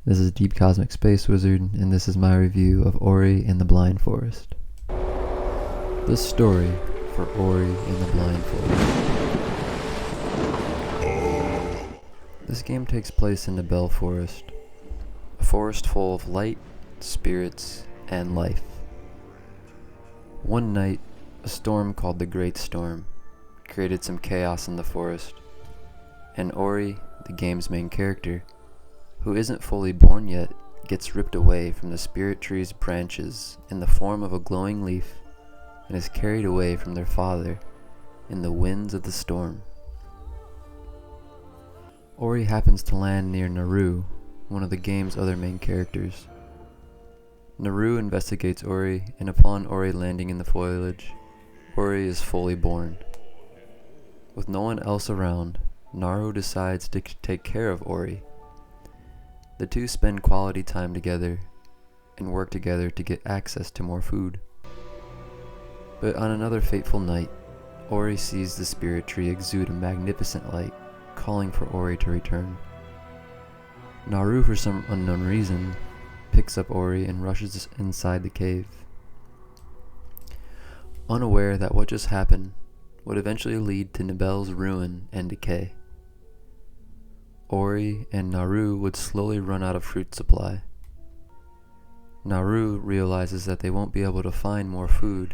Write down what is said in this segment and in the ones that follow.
This is Deep Cosmic Space Wizard, and this is my review of Ori and the Blind Forest. The story for Ori and the Blind Forest. This game takes place in the Nibel Forest, a forest full of light, spirits, and life. One night, a storm called the Great Storm created some chaos in the forest, and Ori, the game's main character, who isn't fully born yet, gets ripped away from the spirit tree's branches in the form of a glowing leaf and is carried away from their father in the winds of the storm. Ori happens to land near Naru, one of the game's other main characters. Naru investigates Ori, and upon Ori landing in the foliage, Ori is fully born. With no one else around, Naru decides to take care of Ori. The two spend quality time together and work together to get access to more food. But on another fateful night, Ori sees the spirit tree exude a magnificent light, calling for Ori to return. Naru, for some unknown reason, picks up Ori and rushes inside the cave, unaware that what just happened would eventually lead to Nibel's ruin and decay. Ori and Naru would slowly run out of fruit supply. Naru realizes that they won't be able to find more food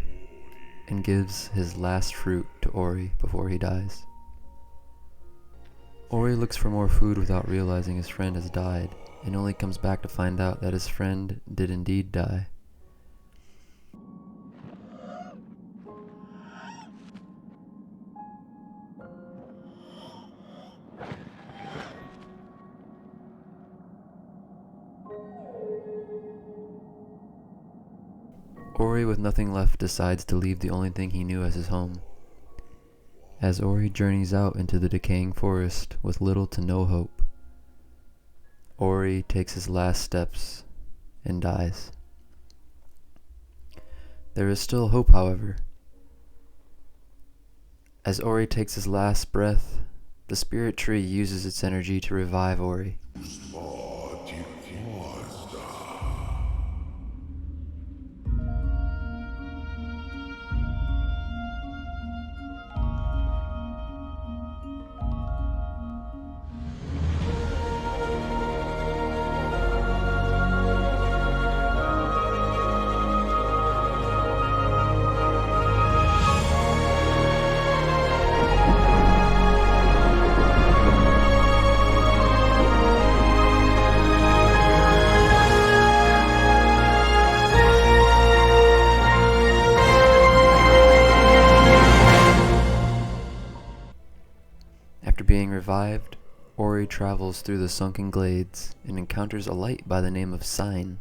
and gives his last fruit to Ori before he dies. Ori looks for more food without realizing his friend has died, and only comes back to find out that his friend did indeed die. Ori, with nothing left, decides to leave the only thing he knew as his home. As Ori journeys out into the decaying forest with little to no hope, Ori takes his last steps and dies. There is still hope, however. As Ori takes his last breath, the spirit tree uses its energy to revive Ori. After being revived, Ori travels through the sunken glades and encounters a light by the name of Sign,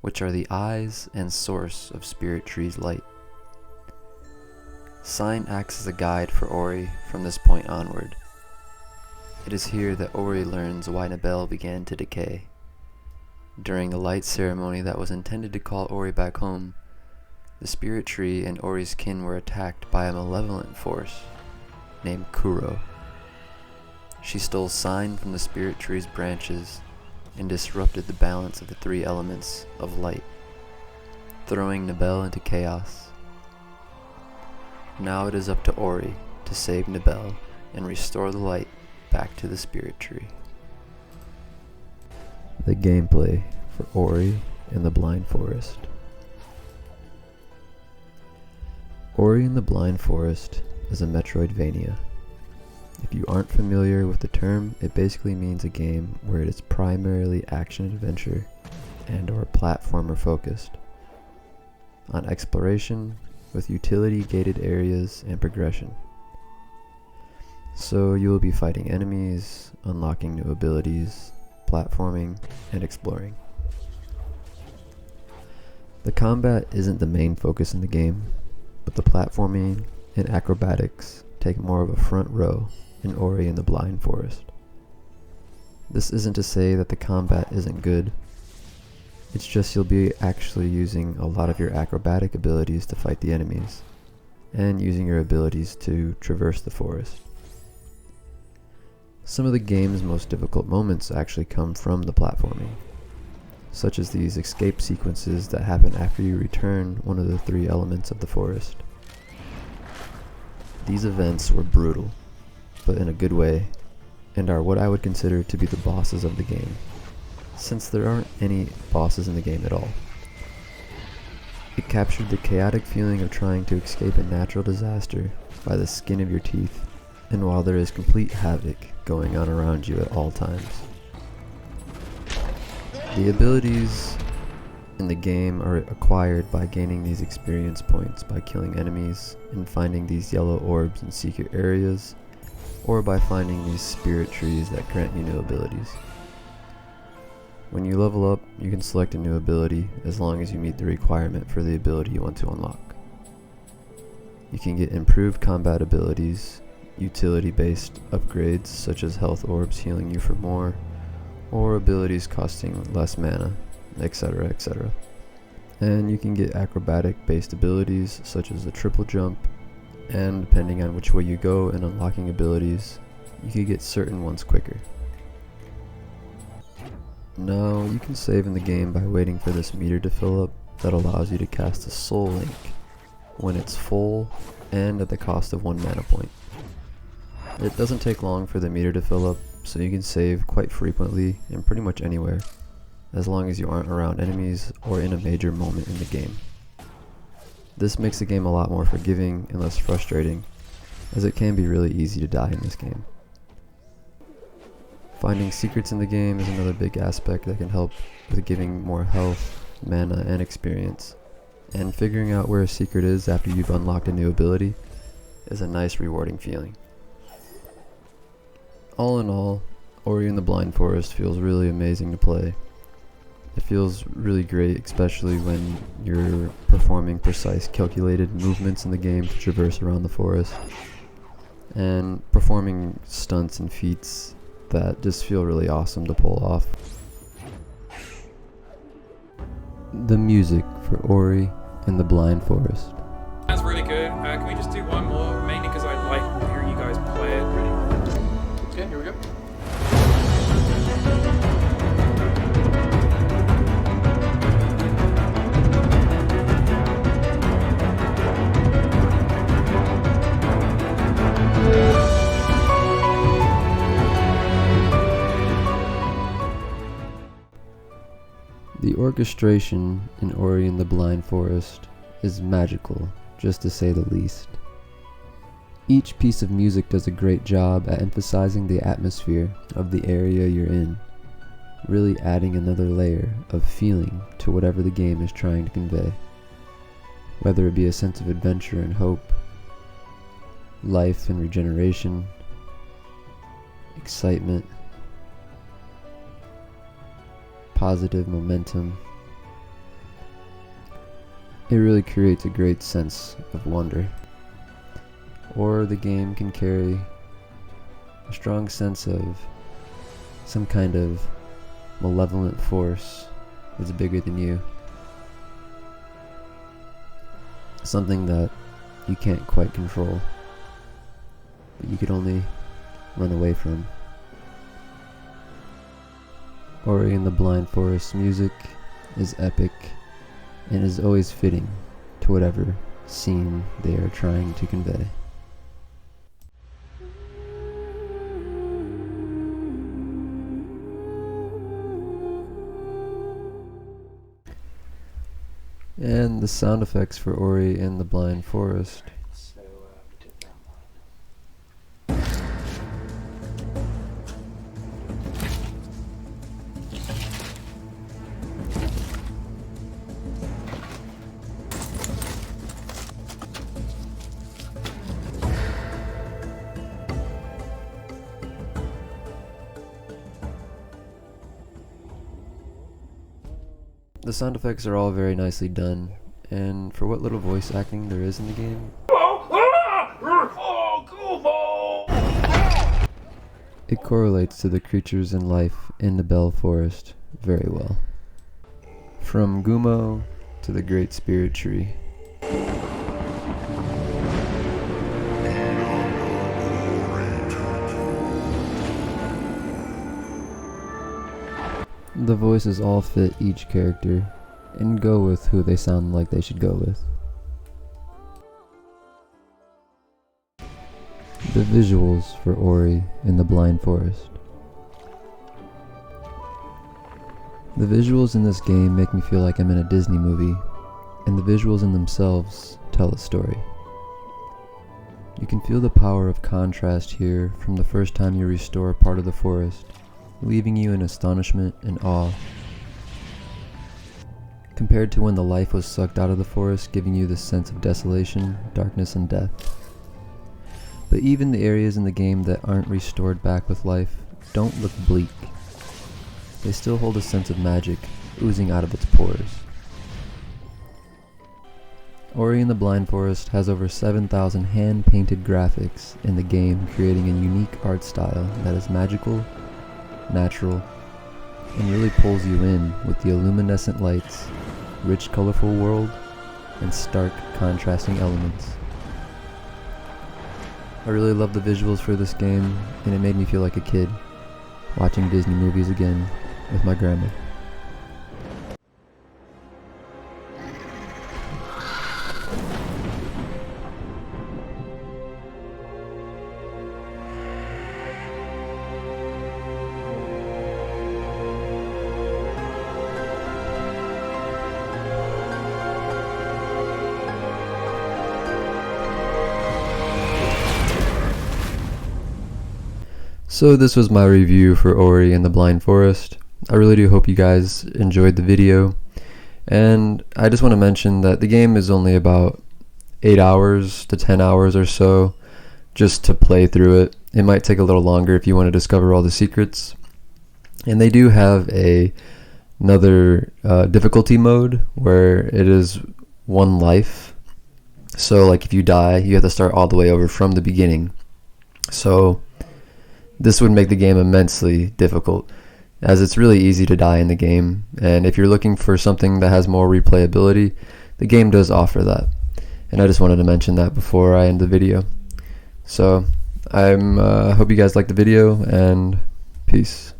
which are the eyes and source of Spirit Tree's light. Sign acts as a guide for Ori from this point onward. It is here that Ori learns why Nibel began to decay. During the light ceremony that was intended to call Ori back home, the Spirit Tree and Ori's kin were attacked by a malevolent force named Kuro. She stole Sign from the spirit tree's branches and disrupted the balance of the three elements of light, throwing Nibel into chaos. Now it is up to Ori to save Nibel and restore the light back to the spirit tree. The gameplay for Ori and the Blind Forest. Ori and the Blind Forest is a Metroidvania. If you aren't familiar with the term, it basically means a game where it is primarily action-adventure and/or platformer focused, on exploration with utility-gated areas and progression. So you will be fighting enemies, unlocking new abilities, platforming, and exploring. The combat isn't the main focus in the game, but the platforming and acrobatics take more of a front row in Ori and the Blind Forest. This isn't to say that the combat isn't good. It's just you'll be actually using a lot of your acrobatic abilities to fight the enemies, and using your abilities to traverse the forest. Some of the game's most difficult moments actually come from the platforming. such as these escape sequences that happen after you return one of the 3 elements of the forest. These events were brutal, but in a good way, and are what I would consider to be the bosses of the game, since there aren't any bosses in the game at all. It captured the chaotic feeling of trying to escape a natural disaster by the skin of your teeth, and while there is complete havoc going on around you at all times. The abilities in the game are acquired by gaining these experience points by killing enemies and finding these yellow orbs in secret areas, or by finding these spirit trees that grant you new abilities. When you level up, you can select a new ability as long as you meet the requirement for the ability you want to unlock. You can get improved combat abilities, utility-based upgrades such as health orbs healing you for more, or abilities costing less mana, etc, etc. And you can get acrobatic-based abilities such as the triple jump, and depending on which way you go in unlocking abilities, you can get certain ones quicker. Now, you can save in the game by waiting for this meter to fill up that allows you to cast a Soul Link when it's full and at the cost of 1 mana point. It doesn't take long for the meter to fill up, so you can save quite frequently and pretty much anywhere, as long as you aren't around enemies or in a major moment in the game. This makes the game a lot more forgiving and less frustrating, as it can be really easy to die in this game. Finding secrets in the game is another big aspect that can help with giving more health, mana, and experience. And figuring out where a secret is after you've unlocked a new ability is a nice rewarding feeling. All in all, Ori and the Blind Forest feels really amazing to play. It feels really great, especially when you're performing precise calculated movements in the game to traverse around the forest, and performing stunts and feats that just feel really awesome to pull off. The music for Ori and the Blind Forest. That's really good. Can we just do one more? Mainly because I like hearing you guys play it. Okay, here we go. The orchestration in Ori and the Blind Forest is magical, just to say the least. Each piece of music does a great job at emphasizing the atmosphere of the area you're in, really adding another layer of feeling to whatever the game is trying to convey. Whether it be a sense of adventure and hope, life and regeneration, excitement, positive momentum. It really creates a great sense of wonder. Or the game can carry a strong sense of some kind of malevolent force that's bigger than you. Something that you can't quite control, but you could only run away from. Ori and the Blind Forest music is epic and is always fitting to whatever scene they are trying to convey. And the sound effects for Ori and the Blind Forest. So, we did that one. The sound effects are all very nicely done, and for what little voice acting there is in the game, it correlates to the creatures and life in the Bell Forest very well. From Gumo to the Great Spirit Tree. The voices all fit each character and go with who they sound like they should go with. The visuals for Ori and the Blind Forest. The visuals in this game make me feel like I'm in a Disney movie, and the visuals in themselves tell a story. You can feel the power of contrast here from the first time you restore a part of the forest, leaving you in astonishment and awe, compared to when the life was sucked out of the forest, giving you this sense of desolation, darkness, and death. But even the areas in the game that aren't restored back with life don't look bleak. They still hold a sense of magic oozing out of its pores. Ori and the Blind Forest has over 7,000 hand-painted graphics in the game, creating a unique art style that is magical, natural, and really pulls you in with the luminescent lights, rich colorful world, and stark contrasting elements. I really love the visuals for this game, and it made me feel like a kid, watching Disney movies again with my grandma. So this was my review for Ori and the Blind Forest. I really do hope you guys enjoyed the video, and I just want to mention that the game is only about 8 hours to 10 hours or so just to play through it. It might take a little longer if you want to discover all the secrets, and they do have another difficulty mode where it is one life, so like if you die you have to start all the way over from the beginning. So this would make the game immensely difficult, as it's really easy to die in the game, and if you're looking for something that has more replayability, the game does offer that. And I just wanted to mention that before I end the video. So I hope you guys liked the video, and peace.